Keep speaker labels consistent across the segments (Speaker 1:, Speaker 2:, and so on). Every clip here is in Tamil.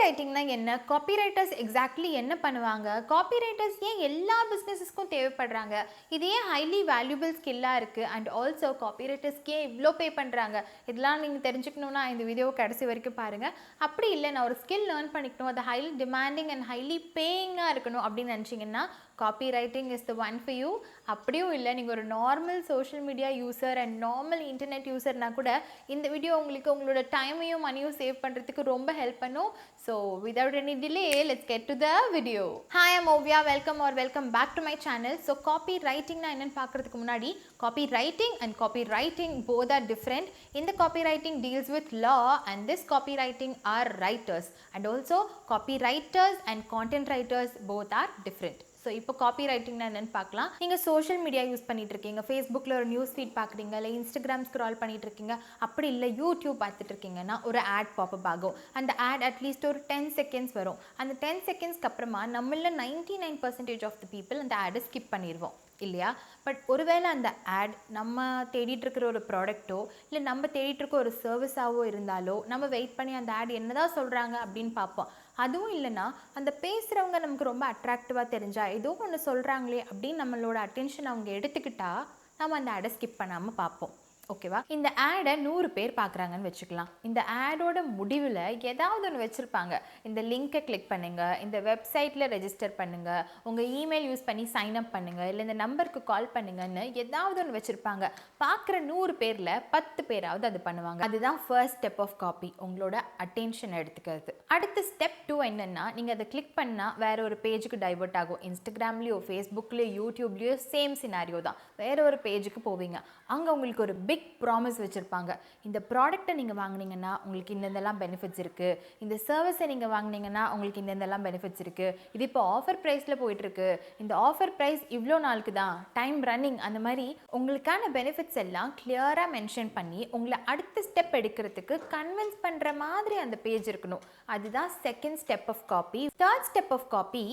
Speaker 1: ரைட்டிங்னா என்ன, காப்பிரைட்டர்ஸ் எக்ஸாக்ட்லி என்ன பண்ணுவாங்க, காப்பிரைட்டர்ஸ் ஏன் எல்லா பிஸ்னஸஸ்க்கும் தேவைப்படுறாங்க, இது ஏன் ஹைலி வேல்யூபிள் ஸ்கில்லாக இருக்குது, அண்ட் ஆல்சோ காப்பிரைட்டர்ஸ்க்கு ஏன் இவ்வளோ பே பண்ணுறாங்க, இதெல்லாம் நீங்கள் தெரிஞ்சுக்கணுன்னா இந்த வீடியோவை கடைசி வரைக்கும் பாருங்கள். அப்படி இல்லை நான் ஒரு ஸ்கில் லேர்ன் பண்ணிக்கணும், அது ஹைலி டிமாண்டிங் அண்ட் ஹைலி பேயிங்காக இருக்கணும் அப்படின்னு நினச்சிங்கன்னா copywriting is the one for you. அப்படியும் இல்லை நீங்கள் ஒரு normal social media user and normal internet யூசர்னா கூட இந்த வீடியோ உங்களுக்கு உங்களோட டைமையும் மணியும் சேவ் பண்ணுறதுக்கு ரொம்ப ஹெல்ப் பண்ணும். So without any delay let's get to the video. Hi, I'm Oviya. Welcome back to my channel. So காப்பி ரைட்டிங்னா என்னென்னு பார்க்குறதுக்கு முன்னாடி copywriting and copyrighting both are different. இந்த copyrighting deals with law and this copy writing are writers, and also copy writers and content writers both are different. So இப்போ காப்பி ரைட்டிங்னா என்னென்னு பார்க்கலாம். நீங்கள் சோஷியல் மீடியா யூஸ் பண்ணிட்டு இருக்கீங்க, ஃபேஸ்புக்கில் ஒரு நியூஸ் ஃபீட் பார்க்குறீங்க, இல்லை இன்ஸ்டாகிராம் ஸ்க்ரால் பண்ணிட்டு இருக்கீங்க, அப்படி இல்லை யூடியூப் பார்த்துட்டு இருக்கீங்கன்னா ஒரு ஆட் பாப்பப் ஆகும். அந்த ஆட் அட்லீஸ்ட் ஒரு 10 செகண்ட்ஸ் வரும். அந்த 10 செகண்ட்ஸ்க்கு அப்புறமா நம்மள 99% ஆஃப் த பீப்புள் அந்த ஆடை ஸ்கிப் பண்ணிடுவோம் இல்லையா? பட் ஒருவேளை அந்த ஆட் நம்ம தேடிட்டு இருக்கிற ஒரு ப்ராடக்ட்டோ இல்லை நம்ம தேடிட்டு இருக்க ஒரு சர்வீஸாவோ இருந்தாலோ நம்ம வெயிட் பண்ணி அந்த ஆட் என்னதான் சொல்கிறாங்க அப்படின்னு பார்ப்போம். அதுவும் இல்லைன்னா அந்த பேசுகிறவங்க நமக்கு ரொம்ப அட்ராக்டிவாக தெரிஞ்சா ஏதோ ஒன்று சொல்கிறாங்களே அப்படின்னு நம்மளோட அட்டென்ஷன் அவங்க எடுத்துக்கிட்டா நம்ம அந்த ஆடை ஸ்கிப் பண்ணாமல் பார்ப்போம். ஓகேவா? இந்த ஆடை 100 பேர் பார்க்குறாங்கன்னு வச்சுக்கலாம். இந்த ஆடோட முடிவில் ஏதாவது ஒன்று வச்சுருப்பாங்க. இந்த லிங்கை கிளிக் பண்ணுங்கள், இந்த வெப்சைட்டில் ரெஜிஸ்டர் பண்ணுங்கள், உங்கள் இமெயில் யூஸ் பண்ணி சைன்அப் பண்ணுங்கள், இல்லை இந்த நம்பருக்கு கால் பண்ணுங்கன்னு ஏதாவது ஒன்று வச்சுருப்பாங்க. பார்க்குற 100 பேரில் 10 பேராவது அது பண்ணுவாங்க. அதுதான் ஃபர்ஸ்ட் ஸ்டெப் ஆஃப் காப்பி, உங்களோட அட்டென்ஷன் எடுத்துக்கிறது. அடுத்த ஸ்டெப் 2 என்னென்னா, நீங்கள் அதை கிளிக் பண்ணால் வேற ஒரு பேஜுக்கு டைவர்ட் ஆகும். இன்ஸ்டாகிராம்லேயோ ஃபேஸ்புக்லேயோ யூடியூப்லேயோ சேம் சினாரியோ தான். வேற ஒரு பேஜுக்கு போவீங்க. அங்கே உங்களுக்கு ஒரு பிக் ப்ராமிஸ் வச்சுருப்பாங்க. இந்த ப்ராடக்ட்டை நீங்கள் வாங்கினீங்கன்னா உங்களுக்கு இந்தெல்லாம் பெனிஃபிட்ஸ் இருக்குது, இந்த சர்வீஸை நீங்கள் வாங்கினீங்கன்னா உங்களுக்கு இந்தெல்லாம் பெனிஃபிட்ஸ் இருக்குது, இது இப்போ ஆஃபர் ப்ரைஸில் போயிட்டுருக்கு, இந்த ஆஃபர் ப்ரைஸ் இவ்வளோ நாளுக்கு தான், டைம் ரன்னிங், அந்த மாதிரி உங்களுக்கான பெனிஃபிட்ஸ் எல்லாம் கிளியராக மென்ஷன் பண்ணி உங்களை அடுத்த ஸ்டெப் எடுக்கிறதுக்கு கன்வின்ஸ் பண்ணுற மாதிரி அந்த பேஜ் இருக்கணும். அதுதான் second step of copy. Third step of copy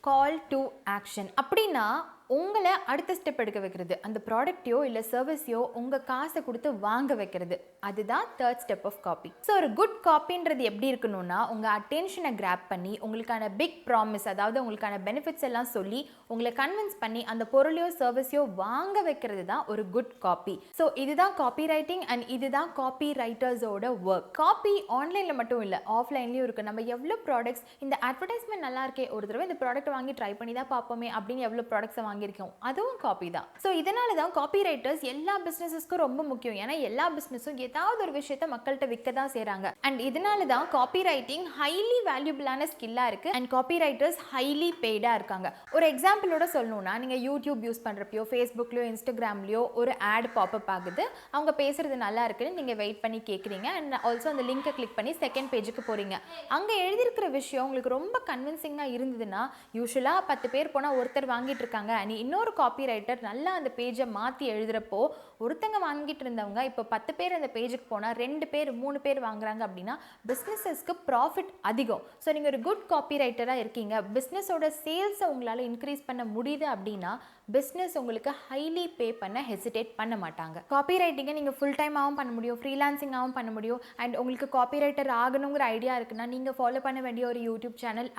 Speaker 1: call to action. அப்படின்னா உங்களை அடுத்த ஸ்டெப் எடுக்க வைக்கிறது, அந்த ப்ராடக்டையோ இல்லை சர்வீஸையோ உங்கள் காசை கொடுத்து வாங்க வைக்கிறது. அதுதான் third step of copy. So ஒரு குட் காப்பின்றது எப்படி இருக்கணும்னா, உங்கள் அட்டென்ஷனை கிராப் பண்ணி உங்களுக்கான பிக் ப்ராமிஸ், அதாவது உங்களுக்கான பெனிஃபிட்ஸ் எல்லாம் சொல்லி உங்களை கன்வின்ஸ் பண்ணி அந்த பொருளையோ சர்வீஸையோ வாங்க வைக்கிறது தான் ஒரு குட் காப்பி. ஸோ இதுதான் காப்பி ரைட்டிங் அண்ட் இதுதான் காப்பி ரைட்டர்ஸோட ஒர்க். காப்பி ஆன்லைனில் மட்டும் இல்லை, ஆஃப்லைன்லேயும் இருக்குது. நம்ம எவ்வளோ ப்ராடக்ட்ஸ், இந்த அட்வர்டைஸ்மெண்ட் நல்லா இருக்கே, ஒரு தடவை இந்த ப்ராடக்ட் வாங்கி ட்ரை பண்ணி தான் பார்ப்போமே அப்படின்னு எவ்வளோ ப்ராடக்ட்ஸை வாங்கியிருக்கோம், அதுவும் காப்பி தான். ஸோ இதனால தான் காப்பி ரைட்டர்ஸ் எல்லா பிஸ்னஸஸ்க்கும் ரொம்ப முக்கியம். ஏன்னா எல்லா பிஸ்னஸும் ஏதாவது ஒரு விஷயத்தை மக்கள்கிட்ட விற்க தான் செய்கிறாங்க. அண்ட் இதனால தான் காப்பி ரைட்டிங் ஹைலி வேல்யூபிளான ஸ்கில்லாக இருக்குது அண்ட் காப்பி ரைட்டர்ஸ் ஹைலி பெய்டாக இருக்காங்க. ஒரு எக்ஸாம்பிளோட சொல்லணும்னா, நீங்கள் யூடியூப் யூஸ் பண்ணுறப்போ ஃபேஸ்புக்லையோ இன்ஸ்டாகிராம்லையோ ஒரு ஆட் பாப்பப் ஆகுது, அவங்க பேசுகிறது நல்லா இருக்குன்னு நீங்கள் வெயிட் பண்ணி கேட்குறீங்க அண்ட் ஆல்சோ அந்த லிங்கை கிளிக் பண்ணி செகண்ட் பேஜுக்கு போகிறீங்க. அங்கே எழுதியிருக்கிற விஷயம் உங்களுக்கு ரொம்ப கன்வின்சிங்காக இருந்ததுன்னா யூஸ்வலாக 10 பேர் போனால் ஒருத்தர் வாங்கிட்டு இருக்காங்க. இன்னொரு காப்பி ரைட்டர் நல்லா அந்த பேஜை மாற்றி எழுதுகிறப்போ ஒருத்தங்க வாங்கிட்டு இருந்தவங்க இப்போ 10 பேர் அந்த பேஜுக்கு போனால் 2 பேர் 3 பேர் வாங்குறாங்க. அப்படின்னா பிஸ்னஸஸ்க்கு ப்ராஃபிட் அதிகம். ஸோ நீங்கள் ஒரு குட் காப்பி ரைட்டராக இருக்கீங்க, பிஸ்னஸோட சேல்ஸை உங்களால் இன்க்ரீஸ் பண்ண முடியுது அப்படின்னா பிஸ்னஸ் உங்களுக்கு ஹைலி பே பண்ண ஹெசிடேட் பண்ண மாட்டாங்க. காப்பி ரைட்டிங்கை நீங்கள் ஃபுல் டைமாகவும் பண்ண முடியும், ஃப்ரீலான்சிங்காகவும் பண்ண முடியும். அண்ட் உங்களுக்கு காப்பி ரைட்டர் ஆகணுங்கிற ஐடியா இருக்குன்னா நீங்கள் ஃபாலோ பண்ண வேண்டிய ஒரு யூடியூப் சேனல்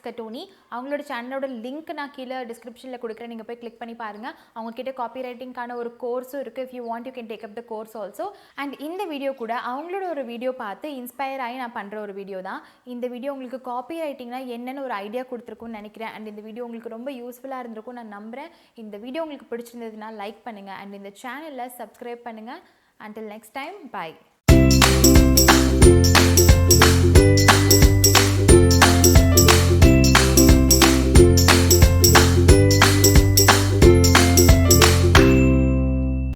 Speaker 1: Cattoni. அவங்களோட சேனலோட லிங்க் நான் கீழே டிஸ்கிரிப்ஷனில் கொடுக்குறேன், நீங்கள் போய் கிளிக் பண்ணி பாருங்கள். அவங்க கிட்ட காப்பி ரைட்டிங்கான ஒரு கோர்ஸும் இருக்குது. If you want you can take up the course also. And இந்த வீடியோ கூட அவங்களோட ஒரு வீடியோ பார்த்து இன்ஸ்பயர் ஆகி நான் பண்ணுற ஒரு வீடியோ தான். இந்த வீடியோ உங்களுக்கு காப்பி ரைட்டிங்னா என்னென்னு ஒரு ஐடியா கொடுத்துருக்குன்னு நினைக்கிறேன். அண்ட் இந்த வீடியோ உங்களுக்கு ரொம்ப யூஸ்ஃபுல்லாக இருந்திருக்கும் நான் நம்புகிறேன். இந்த வீடியோ உங்களுக்கு பிடிச்சிருந்ததுன்னா லைக் பண்ணுங்கள் அண்ட் இந்த சேனலை சப்ஸ்கிரைப் பண்ணுங்கள். Until next time, bye.